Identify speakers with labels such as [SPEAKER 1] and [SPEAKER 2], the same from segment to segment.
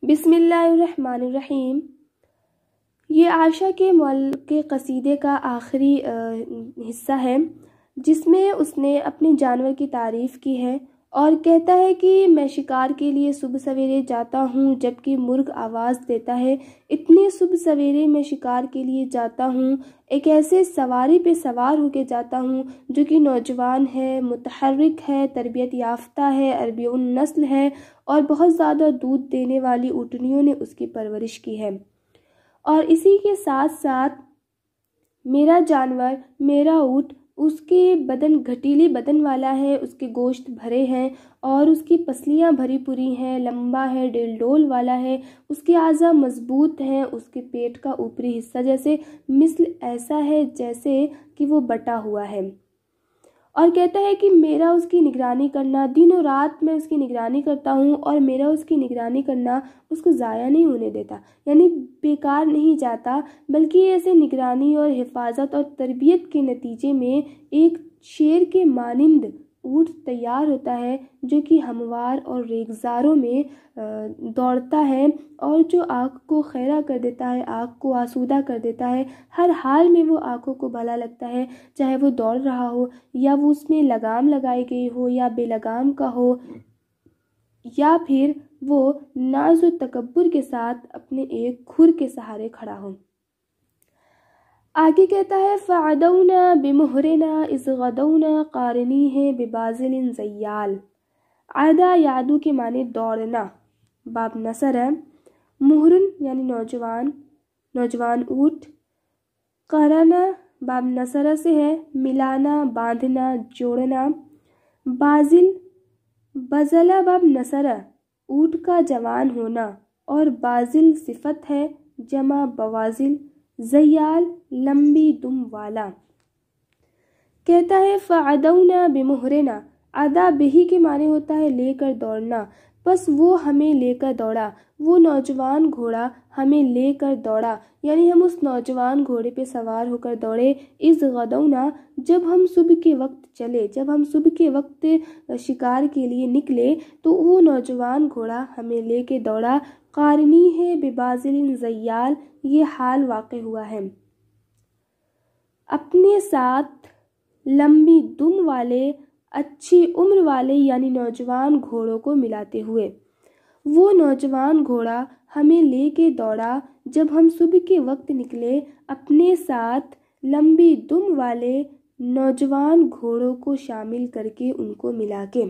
[SPEAKER 1] بسم اللہ الرحمن الرحیم۔ یہ عائشہ کے معلق قصیدے کا آخری حصہ ہے جس میں اس نے اپنے جانور کی تعریف کی ہے اور کہتا ہے کہ میں شکار کے لیے صبح سویرے جاتا ہوں جبکہ مرغ آواز دیتا ہے۔ اتنے صبح سویرے میں شکار کے لیے جاتا ہوں، ایک ایسے سواری پہ سوار ہو کے جاتا ہوں جو کہ نوجوان ہے، متحرک ہے، تربیت یافتہ ہے، ربیع النسل ہے اور بہت زیادہ دودھ دینے والی اونٹنیوں نے اس کی پرورش کی ہے۔ اور اسی کے ساتھ ساتھ میرا جانور، میرا اونٹ، اس کے بدن گھٹیلی بدن والا ہے، اس کے گوشت بھرے ہیں اور اس کی پسلیاں بھری پوری ہیں، لمبا ہے، ڈیل ڈول والا ہے، اس کے اعضاء مضبوط ہیں، اس کے پیٹ کا اوپری حصہ جیسے مثل ایسا ہے جیسے کہ وہ بٹا ہوا ہے۔ اور کہتا ہے کہ میرا اس کی نگرانی کرنا، دنوں رات میں اس کی نگرانی کرتا ہوں اور میرا اس کی نگرانی کرنا اس کو ضائع نہیں ہونے دیتا، یعنی بیکار نہیں جاتا، بلکہ ایسے نگرانی اور حفاظت اور تربیت کے نتیجے میں ایک شیر کے مانند اونٹ تیار ہوتا ہے جو کہ ہموار اور ریگزاروں میں دوڑتا ہے اور جو آنکھ کو خیرہ کر دیتا ہے، آنکھ کو آسودہ کر دیتا ہے۔ ہر حال میں وہ آنکھوں کو بھلا لگتا ہے، چاہے وہ دوڑ رہا ہو یا وہ اس میں لگام لگائی گئی ہو یا بے لگام کا ہو، یا پھر وہ ناز و تکبر کے ساتھ اپنے ایک کھر کے سہارے کھڑا ہو۔ آگے کہتا ہے فَعَدَوْنَا بِمُهْرِنَا إِذْ غَدَوْنَا قَارِنِيهِ بِبَازِلٍ زَيَّالٍ۔ عَدَا یادو کے معنی دوڑنا، باب نصر ہے، مہرن یعنی نوجوان اونٹ، قرنا باب نصر سے ہے، ملانا، باندھنا، جوڑنا، بازل بزلہ باب نصر اونٹ کا جوان ہونا اور بازل صفت ہے جمع بوازل، زیال لمبی دم والا۔ کہتا ہے فعدونا بمہرنا، عدا بہی کے معنی ہوتا ہے لے کر دوڑنا، بس وہ ہمیں لے کر دوڑا، وہ نوجوان گھوڑا ہمیں لے کر دوڑا، یعنی ہم اس نوجوان گھوڑے پہ سوار ہو کر دوڑے۔ اذ غدونا جب ہم صبح کے وقت چلے، جب ہم صبح کے وقت شکار کے لیے نکلے تو وہ نوجوان گھوڑا ہمیں لے کے دوڑا۔ قارنی ہے ببازل زیال، یہ حال واقع ہوا ہے اپنے ساتھ لمبی دم والے، اچھی عمر والے یعنی نوجوان گھوڑوں کو ملاتے ہوئے۔ وہ نوجوان گھوڑا ہمیں لے کے دوڑا جب ہم صبح کے وقت نکلے، اپنے ساتھ لمبی دم والے نوجوان گھوڑوں کو شامل کر کے ان کو ملا کے،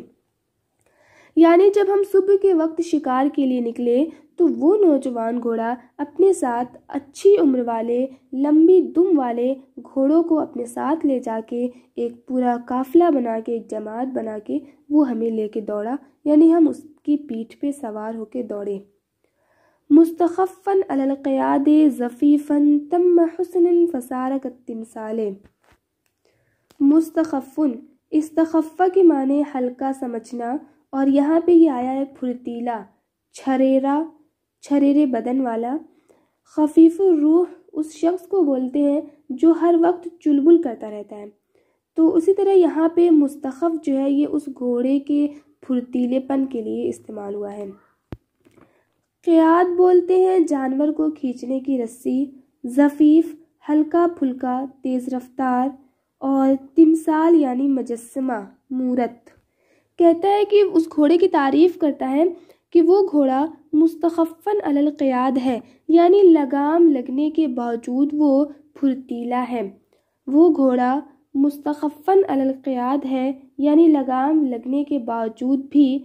[SPEAKER 1] یعنی جب ہم صبح کے وقت شکار کے لیے نکلے تو وہ نوجوان گھوڑا اپنے ساتھ اچھی عمر والے، لمبی دم والے گھوڑوں کو اپنے ساتھ لے جا کے ایک پورا قافلہ بنا کے، ایک جماعت بنا کے وہ ہمیں لے کے دوڑا، یعنی ہم اس کی پیٹھ پہ سوار ہو کے دوڑے۔ مستخفاً علی القیاد زفیفاً تم حسناً فصار کالتمثال۔ مستخفن، استخفہ کے معنی ہلکا سمجھنا، اور یہاں پہ یہ آیا ہے پھرتیلا، چھریرے بدن والا۔ خفیف الروح اس شخص کو بولتے ہیں جو ہر وقت چلبل کرتا رہتا ہے، تو اسی طرح یہاں پہ مستخف جو ہے یہ اس گھوڑے کے پھرتیلے پن کے لیے استعمال ہوا ہے۔ قیاد بولتے ہیں جانور کو کھینچنے کی رسی، زفیف ہلکا پھلکا تیز رفتار، اور تمثال یعنی مجسمہ، مورت۔ کہتا ہے کہ اس گھوڑے کی تعریف کرتا ہے کہ وہ گھوڑا مستخفاً علی القیاد ہے، یعنی لگام لگنے کے باوجود وہ پھرتیلا ہے۔ وہ گھوڑا مستخفاً علی القیاد ہے یعنی لگام لگنے کے باوجود بھی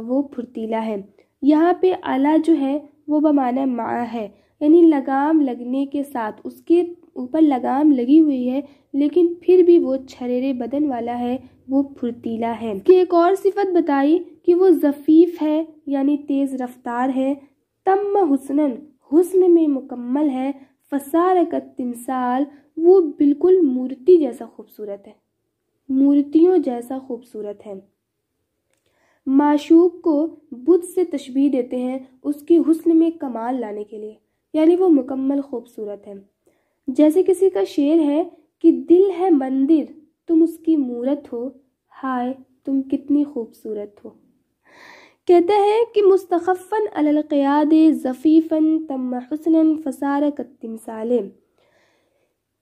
[SPEAKER 1] وہ پھرتیلا ہے۔ یہاں پہ علی جو ہے وہ بمعنی مع ہے، یعنی لگام لگنے کے ساتھ، اس کے اوپر لگام لگی ہوئی ہے لیکن پھر بھی وہ چھریرے بدن والا ہے، وہ پھرتیلا ہے۔ کہ ایک اور صفت بتائی کہ وہ زفیف ہے یعنی تیز رفتار ہے، تم حسناً حسن میں مکمل ہے، فصار کالتمثال وہ بالکل مورتی جیسا خوبصورت ہے، مورتیوں جیسا خوبصورت ہے۔ معشوق کو بت سے تشبیہ دیتے ہیں اس کی حسن میں کمال لانے کے لیے، یعنی وہ مکمل خوبصورت ہے۔ جیسے کسی کا شعر ہے کہ دل ہے مندر تم اس کی مورت ہو، ہائے تم کتنی خوبصورت ہو۔ کہتا ہے کہ مستخفاً علی القیاد زفیفاً تم حسناً فصار کالتمثال،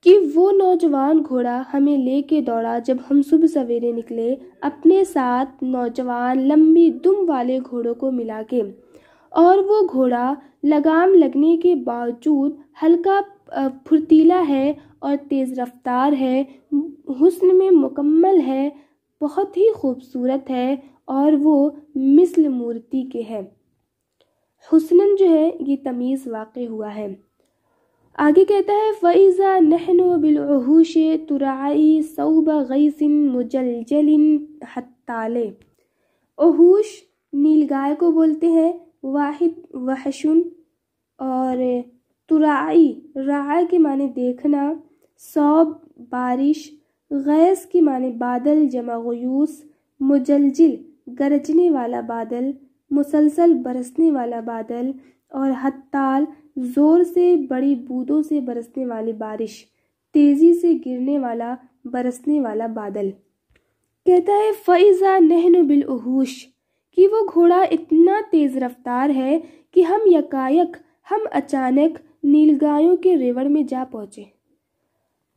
[SPEAKER 1] کہ وہ نوجوان گھوڑا ہمیں لے کے دوڑا جب ہم صبح سویرے نکلے اپنے ساتھ نوجوان لمبی دم والے گھوڑوں کو ملا کے، اور وہ گھوڑا لگام لگنے کے باوجود ہلکا پھرتیلا ہے اور تیز رفتار ہے، حسن میں مکمل ہے، بہت ہی خوبصورت ہے، اور وہ مثل مورتی کے ہے۔ حسناً جو ہے یہ تمیز واقع ہوا ہے۔ آگے کہتا ہے فَإِذَا نَحْنُ بِالْعُحُوشِ تُرَعِي صَوْبَ غَيْثٍ مُجَلْجَلٍ حَتَّالِ، عہوش نیل گائے کو بولتے ہیں، واحد وحشن، اور تراعی رعا کے معنی دیکھنا، صوب بارش، غیث کے معنی بادل جمع غیوث، مجلجل گرجنے والا بادل، مسلسل برسنے والا بادل، اور حتال زور سے بڑی بوندوں سے برسنے والی بارش، تیزی سے گرنے والا برسنے والا بادل۔ کہتا ہے فَإِذَا نَحْنُ بِالْعُحُوشِ، کہ وہ گھوڑا اتنا تیز رفتار ہے کہ ہم اچانک نیل گایوں کے ریوڑ میں جا پہنچے۔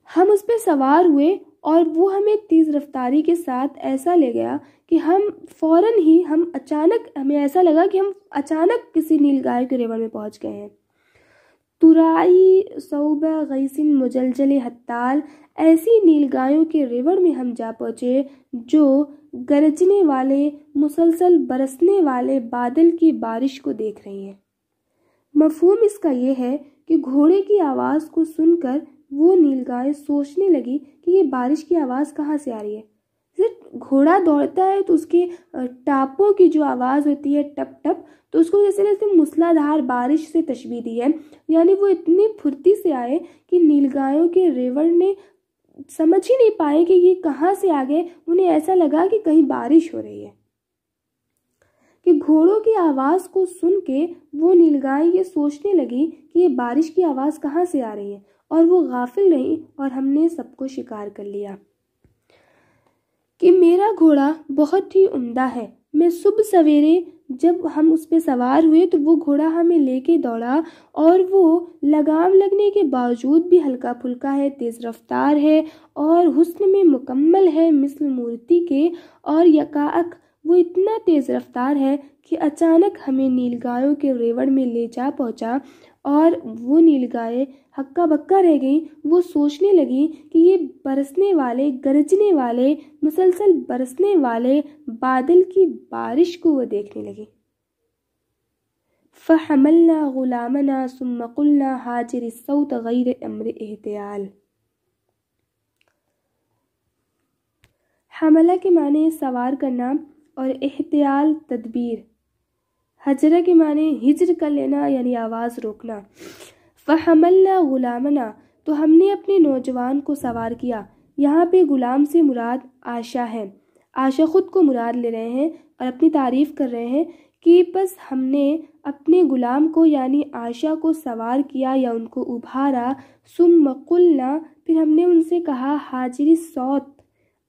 [SPEAKER 1] ہم اس پہ سوار ہوئے اور وہ ہمیں تیز رفتاری کے ساتھ ایسا لے گیا کہ ہمیں ایسا لگا کہ ہم اچانک کسی نیل گائے کے ریوڑ میں پہنچ گئے ہیں۔ ترائی صوب غیث مجلجل حتال، ایسی نیل گایوں کے ریوڑ میں ہم جا پہنچے جو گرجنے والے مسلسل برسنے والے بادل کی بارش کو دیکھ رہی ہیں۔ مفہوم اس کا یہ ہے کہ گھوڑے کی آواز کو سن کر وہ نیل گائیں سوچنے لگی کہ یہ بارش کی آواز کہاں سے آ رہی ہے۔ گھوڑا دوڑتا ہے تو اس کے ٹاپوں کی جو آواز ہوتی ہے ٹپ ٹپ، تو اس کو جیسے موسلا دھار بارش سے تشبیہ دی ہے، یعنی وہ اتنی پھرتی سے آئے کہ نیل گایوں کے ریوڑ نے سمجھ ہی نہیں پائے کہ یہ کہاں سے آ گئے، انہیں ایسا لگا کہ کہیں بارش ہو رہی ہے۔ کہ گھوڑوں کی آواز کو سن کے وہ نیل گائیں یہ سوچنے لگی کہ یہ بارش کی آواز کہاں سے آ رہی ہے، اور وہ غافل رہیں اور ہم نے سب کو شکار کر لیا۔ کہ میرا گھوڑا بہت ہی عمدہ ہے، میں صبح سویرے جب ہم اس پہ سوار ہوئے تو وہ گھوڑا ہمیں لے کے دوڑا، اور وہ لگام لگنے کے باوجود بھی ہلکا پھلکا ہے، تیز رفتار ہے، اور حسن میں مکمل ہے مثل مورتی کے، اور یکاک وہ اتنا تیز رفتار ہے کہ اچانک ہمیں نیل گایوں کے ریوڑ میں لے جا پہنچا، اور وہ نیل گائیں ہکا بکا رہ گئیں۔ وہ سوچنے لگیں کہ یہ برسنے والے گرجنے والے مسلسل برسنے والے بادل کی بارش کو وہ دیکھنے لگیں۔ فَحَمَلْنَا غُلَامَنَا ثُمَّ قُلْنَا حَاجِرِ الصَّوْتِ غَيْرَ أَمْرِ احتیال۔ حملہ کے معنی سوار کرنا، اور احتیال تدبیر، حجرہ کے معنی ہجر کر لینا یعنی آواز روکنا۔ فَحَمَلْنَا غُلَامَنَا، تو ہم نے اپنے نوجوان کو سوار کیا۔ یہاں پہ غلام سے مراد عائشہ ہے۔ عائشہ خود کو مراد لے رہے ہیں اور اپنی تعریف کر رہے ہیں کہ بس ہم نے اپنے غلام کو یعنی عائشہ کو سوار کیا یا ان کو ابھارا، ثم قلنا، پھر ہم نے ان سے کہا حاجری صوت،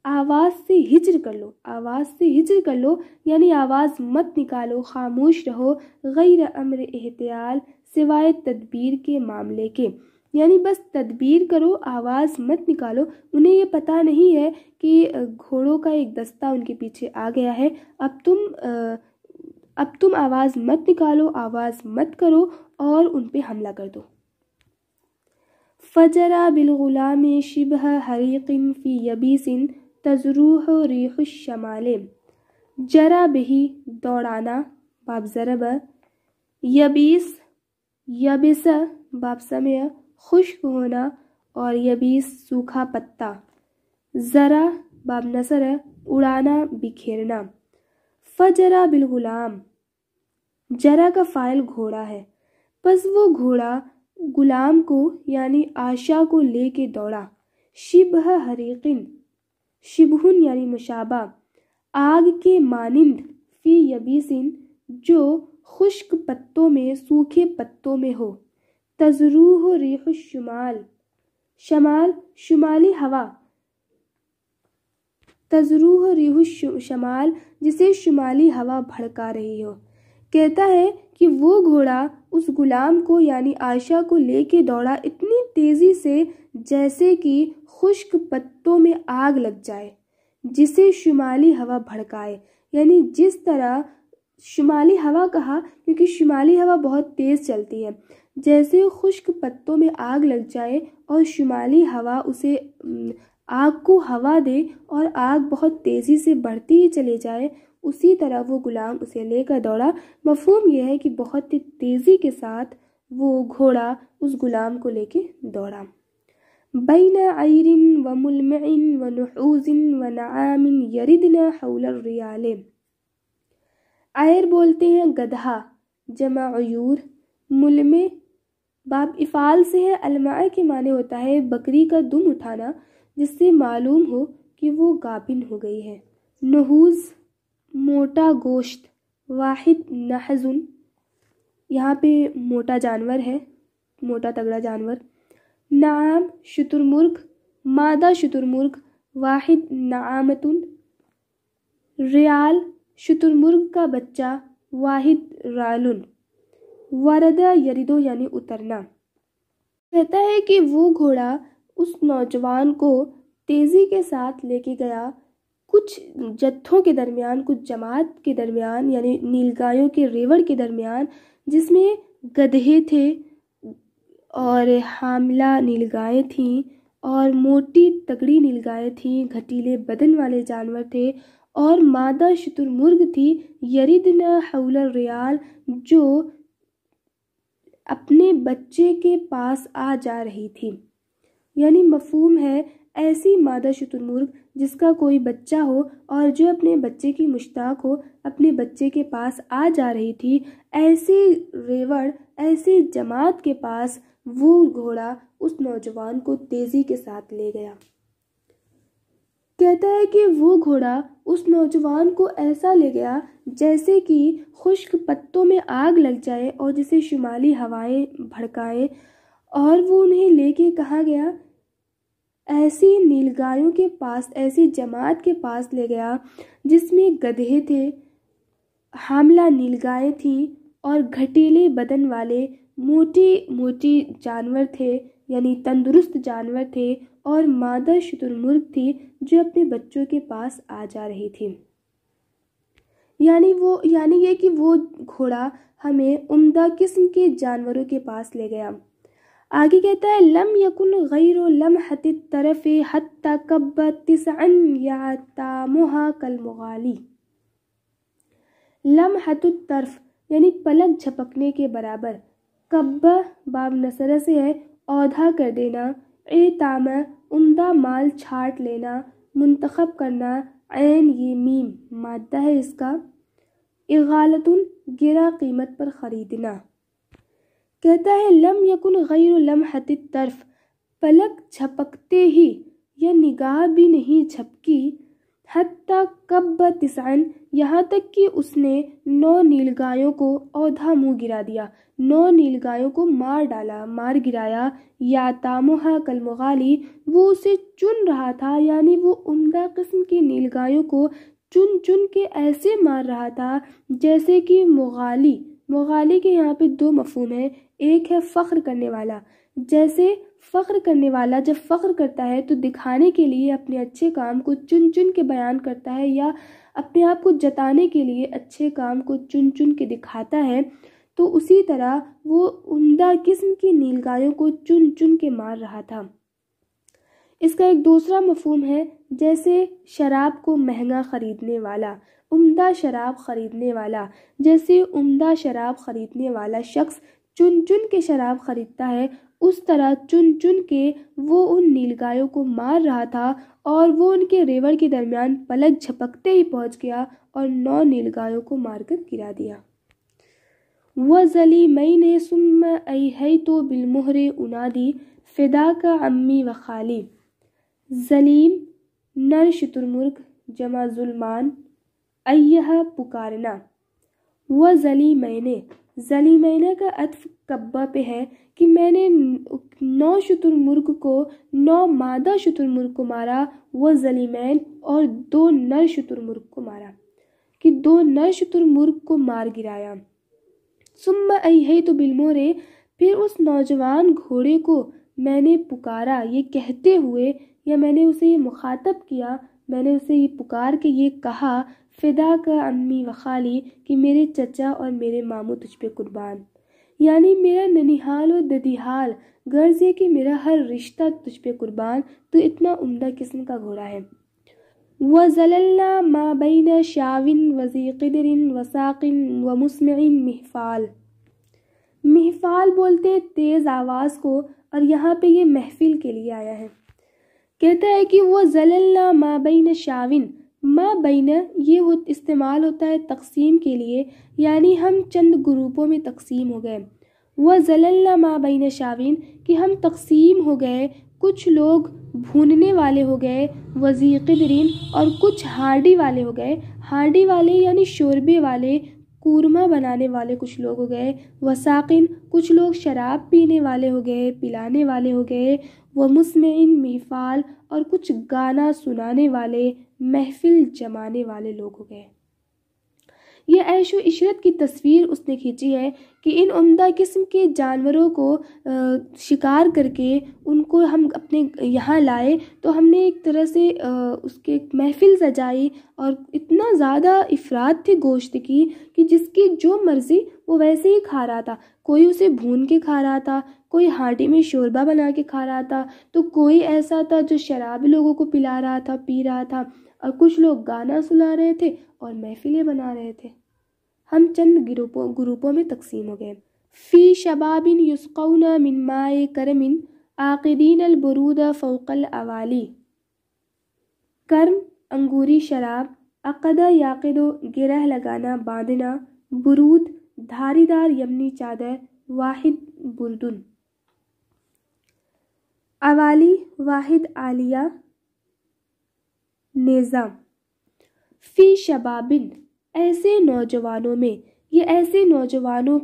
[SPEAKER 1] آواز سے ہجر کر لو، آواز سے ہجر کر لو، یعنی آواز مت نکالو، خاموش رہو، غیر امر احتیال، سوائے تدبیر کے معاملے کے، یعنی بس تدبیر کرو، آواز مت نکالو۔ انہیں یہ پتہ نہیں ہے کہ گھوڑوں کا ایک دستہ ان کے پیچھے آ گیا ہے، اب تم آواز مت نکالو، آواز مت کرو اور ان پہ حملہ کر دو۔ فجرا بالغلام شبہ حریق فی یبیس تزروح ریح الشمال، جرا بہی دوڑانا باب ضرب، یبیس یبس باب سمع خشک ہونا، اور یبیس سوکھا پتا، ذرا باب نصر اڑانا بکھیرنا۔ فجرا بالغلام، جرا کا فاعل گھوڑا ہے، پس وہ گھوڑا غلام کو یعنی عائشہ کو لے کے دوڑا، شبہ حریقن، شبہن یعنی مشابہ، آگ کے مانند، فی یبیسن جو خشک پتوں میں سوکھے پتوں میں ہو، تزروح ریح الشمال، شمال شمالی ہوا، تزروح ریح الشمال، جسے شمالی ہوا بھڑکا رہی ہو۔ کہتا ہے کہ وہ گھوڑا اس غلام کو یعنی عائشہ کو لے کے دوڑا اتنی تیزی سے جیسے کہ خشک پتوں میں آگ لگ جائے، جسے شمالی ہوا بھڑکائے، یعنی جس طرح شمالی ہوا کہا کیونکہ شمالی ہوا بہت تیز چلتی ہے، جیسے خشک پتوں میں آگ لگ جائے اور شمالی ہوا اسے آگ کو ہوا دے اور آگ بہت تیزی سے بڑھتی ہی چلے جائے، اسی طرح وہ غلام اسے لے کر دوڑا۔ مفہوم یہ ہے کہ بہت تیزی کے ساتھ وہ گھوڑا اس غلام کو لے کے دوڑا۔ بین عیر و ملمع و نحوز و نعام یردن حول الریال۔ عیر بولتے ہیں گدھا، جمع عیور، ملمع باب افعال سے ہے، المع کے معنی ہوتا ہے بکری کا دم اٹھانا جس سے معلوم ہو کہ وہ گابن ہو گئی ہے۔ نحوز موٹا گوشت، واحد نحز یہاں پہ موٹا جانور ہے، موٹا تگڑا جانور۔ نعام شتر مرغ، مادہ شتر مرغ، واحد نعامت۔ ریال شتر مرغ کا بچہ، واحد رالن۔ وردہ یریدو یعنی اترنا۔ کہتا ہے کہ وہ گھوڑا اس نوجوان کو تیزی کے ساتھ لے کے گیا کچھ جتھوں کے درمیان، کچھ جماعت کے درمیان، یعنی نیلگایوں کے ریوڑ کے درمیان، جس میں گدھے تھے اور حاملہ نیلگائیں تھیں اور موٹی تگڑی نیلگائیں تھیں، گھٹیلے بدن والے جانور تھے اور مادہ شتر مرغ تھی، یریدنا حول الریال جو اپنے بچے کے پاس آ جا رہی تھی۔ یعنی مفہوم ہے ایسی مادہ شتر مرغ جس کا کوئی بچہ ہو اور جو اپنے بچے کی مشتاق ہو، اپنے بچے کے پاس آ جا رہی تھی، ایسے ریوڑ، ایسے جماعت کے پاس وہ گھوڑا اس نوجوان کو تیزی کے ساتھ لے گیا۔ کہتا ہے کہ وہ گھوڑا اس نوجوان کو ایسا لے گیا جیسے کہ خشک پتوں میں آگ لگ جائے اور جسے شمالی ہوائیں بھڑکائیں، اور وہ انہیں لے کے کہاں گیا؟ ایسی نیلگایوں کے پاس، ایسی جماعت کے پاس لے گیا جس میں گدھے تھے، حاملہ نیلگائیں تھیں اور گھٹیلے بدن والے موٹی جانور تھے، یعنی تندرست جانور تھے، اور مادہ شتر مرغ تھی جو اپنے بچوں کے پاس آ جا رہی تھی۔ یعنی یہ کہ وہ گھوڑا ہمیں عمدہ قسم کے جانوروں کے پاس لے گیا۔ آگے کہتا ہے لم یکن غیر لمحۃ الطرف حتی کب تسعا یعتامھا کالمغالی۔ لمحۃ الطرف یعنی پلک جھپکنے کے برابر، کب باب نصرہ سے ہے اوندھا کر دینا، اعتام عمدہ مال چھانٹ لینا، منتخب کرنا، عین یہ میم مادہ ہے اس کا، اغالۃ گرا قیمت پر خریدنا۔ کہتا ہے لم یکن غیر لمحۃ الطرف، پلک جھپکتے ہی یا نگاہ بھی نہیں جھپکی، حتی کب تسعن یہاں تک کہ اس نے 9 نیلگایوں کو اوندھا منہ گرا دیا، 9 نیلگایوں کو مار گرایا، یعتامھا کالمغالی وہ اسے چن رہا تھا، یعنی وہ عمدہ قسم کی نیلگایوں کو چن کے ایسے مار رہا تھا جیسے کہ مغالی کے یہاں پہ 2 مفہوم ہیں، ایک ہے فخر کرنے والا، جیسے فخر کرنے والا جب فخر کرتا ہے تو دکھانے کے لیے اپنے اچھے کام کو چن کے بیان کرتا ہے یا اپنے آپ کو جتانے کے لیے اچھے کام کو چن کے دکھاتا ہے، تو اسی طرح وہ عمدہ قسم کی نیلگایوں کو چن کے مار رہا تھا۔ اس کا ایک دوسرا مفہوم ہے جیسے شراب کو مہنگا خریدنے والا، عمدہ شراب خریدنے والا، جیسے عمدہ شراب خریدنے والا شخص چن کے شراب خریدتا ہے، اس طرح چن کے وہ ان نیلگایوں کو مار رہا تھا اور وہ ان کے ریوڑ کے درمیان پلک جھپکتے ہی پہنچ گیا اور 9 نیلگایوں کو مار کر گرا دیا۔ وَظَلِیمَینِ ثُمَّ أَیْحَیْتُ بِالْمُہْرِ أُنَادِی فِدَاکَ عَمِّی وَخَالِی۔ ظلیم نر شتر مرغ، جمع ظلمان، ایہا پکارنا، وَظَلِیمَینِ ذلیمینہ کا عطف کبہ پہ ہے کہ میں نے 9 شتر مرغ کو 9 مادہ شتر مرغ کو مارا، وہ ذلیمین، اور 2 نر شتر مرغ کو مارا، کہ 2 نر شتر مرغ کو مار گرایا۔ ثم ایھیت بالمور، پھر اس نوجوان گھوڑے کو میں نے پکارا یہ کہتے ہوئے، یا میں نے اسے یہ مخاطب کیا، میں نے اسے یہ پکار کے یہ کہا، فدا کا امی و خالی، کہ میرے چچا اور میرے ماموں تجھ پہ قربان، یعنی میرا ننیحال و ددیحال، غرض یہ کہ میرا ہر رشتہ تجھ پہ قربان، تو اتنا عمدہ قسم کا گھوڑا ہے۔ وَزَلَلْنَا مَا بَيْنَ شَاوٍ وَذِي قِدْرٍ وَسَاقٍ وَمُسْمِعٍ مِحْفَال۔ محفال بولتے ہیں تیز آواز کو، اور یہاں پہ یہ محفل کے لیے آیا ہے۔ کہتا ہے کہ وہ زللنا ما بین شاون، ما بین یہ استعمال ہوتا ہے تقسیم کے لیے، یعنی ہم چند گروپوں میں تقسیم ہو گئے۔ وہ زللنا ما بین شاون کہ ہم تقسیم ہو گئے، کچھ لوگ بھوننے والے ہو گئے، وذی قدرین، اور کچھ ہانڈی والے ہو گئے، ہانڈی والے یعنی شوربے والے، قورمہ بنانے والے کچھ لوگ ہو گئے، وساقن کچھ لوگ شراب پینے والے ہو گئے، پلانے والے ہو گئے، ومسمعین محفال اور کچھ گانا سنانے والے، محفل جمانے والے لوگ ہو گئے۔ یہ عیش و عشرت کی تصویر اس نے کھینچی ہے کہ ان عمدہ قسم کے جانوروں کو شکار کر کے ان کو ہم اپنے یہاں لائے، تو ہم نے ایک طرح سے اس کے محفل سجائی، اور اتنا زیادہ افراد تھی گوشت کی کہ جس کی جو مرضی وہ ویسے ہی کھا رہا تھا۔ کوئی اسے بھون کے کھا رہا تھا، کوئی ہانڈی میں شوربہ بنا کے کھا رہا تھا، تو کوئی ایسا تھا جو شراب لوگوں کو پلا رہا تھا، پی رہا تھا، اور کچھ لوگ گانا سنا رہے تھے اور محفلیں بنا رہے تھے۔ ہم چند گروپوں میں تقسیم ہو گئے۔ فی شباب یسقون من ماء کرم عاقدین البرود فوق الاوالی۔ کرم انگوری شراب، عقدہ یعقد گرہ لگانا باندھنا، برود دھاری دار یمنی چادر، واحد بردن، اوالی واحد عالیہ نیزہ۔ فی شبابن ایسے نوجوانوں میں، یہ ایسے نوجوانوں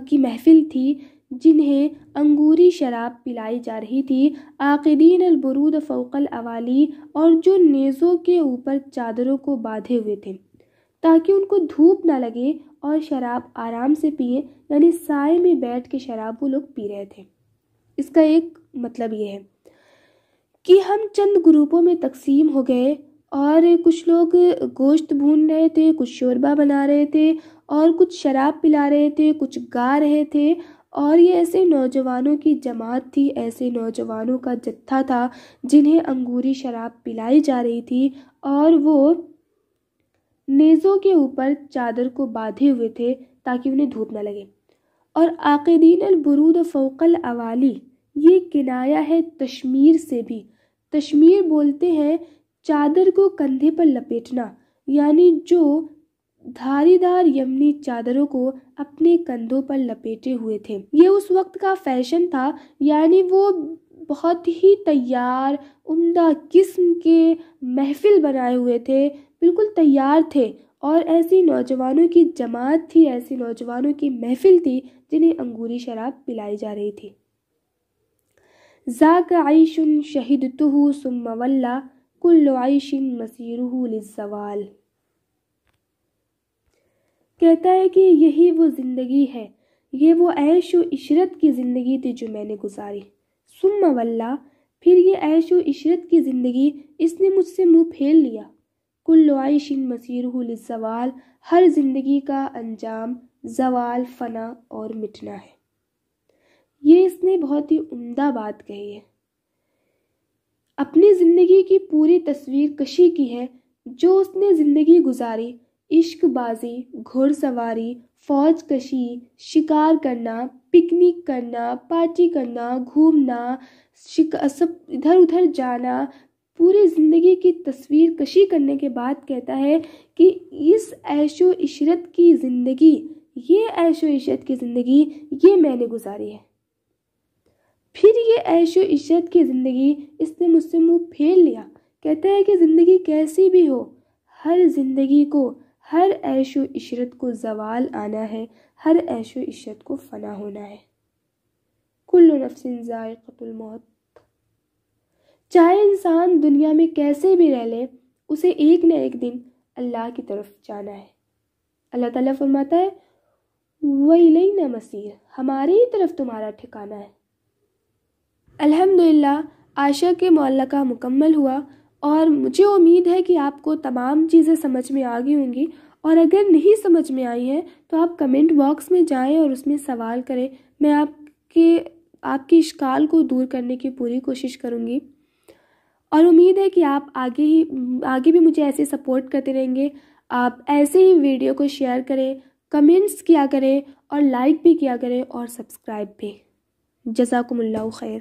[SPEAKER 1] کی محفل تھی جنہیں انگوری شراب پلائی جا رہی تھی، عاقدین البرود فوق الاوالی، اور جو نیزوں کے اوپر چادروں کو باندھے ہوئے تھے تاکہ ان کو دھوپ نہ لگے اور شراب آرام سے پئیں، یعنی سائے میں بیٹھ کے شراب وہ لوگ پی رہے تھے۔ اس کا ایک مطلب یہ ہے کہ ہم چند گروپوں میں تقسیم ہو گئے، اور کچھ لوگ گوشت بھون رہے تھے، کچھ شوربہ بنا رہے تھے، اور کچھ شراب پلا رہے تھے، کچھ گا رہے تھے، اور یہ ایسے نوجوانوں کی جماعت تھی، ایسے نوجوانوں کا جتھا تھا جنہیں انگوری شراب پلائی جا رہی تھی، اور وہ نیزوں کے اوپر چادر کو باندھے ہوئے تھے تاکہ انہیں دھوپ نہ لگے۔ اور عاقدین البرود فوق الاوالی یہ کنایا ہے تشمیر سے بھی۔ تشمیر بولتے ہیں چادر کو کندھے پر لپیٹنا، یعنی جو دھاری دار یمنی چادروں کو اپنے کندھوں پر لپیٹے ہوئے تھے۔ یہ اس وقت کا فیشن تھا، یعنی وہ بہت ہی تیار عمدہ قسم کے محفل بنائے ہوئے تھے، بالکل تیار تھے، اور ایسی نوجوانوں کی جماعت تھی، ایسی نوجوانوں کی محفل تھی جنہیں انگوری شراب پلائی جا رہی تھی۔ ذاک عیش شہدتہ ثم ولا کل عیش مسیرہ للزوال۔ کہتا ہے کہ یہی وہ زندگی ہے، یہ وہ عیش و عشرت کی زندگی تھی جو میں نے گزاری۔ ثم ولا پھر یہ عیش و عشرت کی زندگی اس نے مجھ سے منہ پھیر لیا۔ کل عیش مسیرہ للزوال، ہر زندگی کا انجام زوال، فنا اور مٹنا ہے۔ یہ اس نے بہت ہی عمدہ بات کہی ہے، اپنی زندگی کی پوری تصویر کشی کی ہے جو اس نے زندگی گزاری۔ عشق بازی، گھوڑ سواری، فوج کشی، شکار کرنا، پکنک کرنا، پارٹی کرنا، گھومنا، سب ادھر ادھر جانا، پوری زندگی کی تصویر کشی کرنے کے بعد کہتا ہے کہ اس عیش و عشرت کی زندگی، یہ عیش و عشرت کی زندگی یہ میں نے گزاری ہے۔ پھر یہ عیش و عشرت کی زندگی اس نے مجھ سے منہ پھیر لیا۔ کہتا ہے کہ زندگی کیسی بھی ہو، ہر زندگی کو، ہر عیش و عشرت کو زوال آنا ہے، ہر عیش و عشرت کو فنا ہونا ہے۔ کل نفس ذائقۃ الموت۔ چاہے انسان دنیا میں کیسے بھی رہ لے، اسے ایک نہ ایک دن اللہ کی طرف جانا ہے۔ اللہ تعالیٰ فرماتا ہے وَإِلَيْنَا مَصِيرٌ، ہماری ہی طرف تمہارا ٹھکانہ ہے۔ الحمدللہ عائشہ کے معلقہ مکمل ہوا، اور مجھے امید ہے کہ آپ کو تمام چیزیں سمجھ میں آ گئی ہوں گی، اور اگر نہیں سمجھ میں آئی ہیں تو آپ کمنٹ باکس میں جائیں اور اس میں سوال کریں، میں آپ کے اشکال کو دور کرنے کی پوری کوشش کروں گی، اور امید ہے کہ آپ آگے بھی مجھے ایسے سپورٹ کرتے رہیں گے۔ آپ ایسے ہی ویڈیو کو شیئر کریں، کمنٹس کیا کریں، اور لائک بھی کیا کریں، اور سبسکرائب بھی۔ جزاکم اللہ خیر۔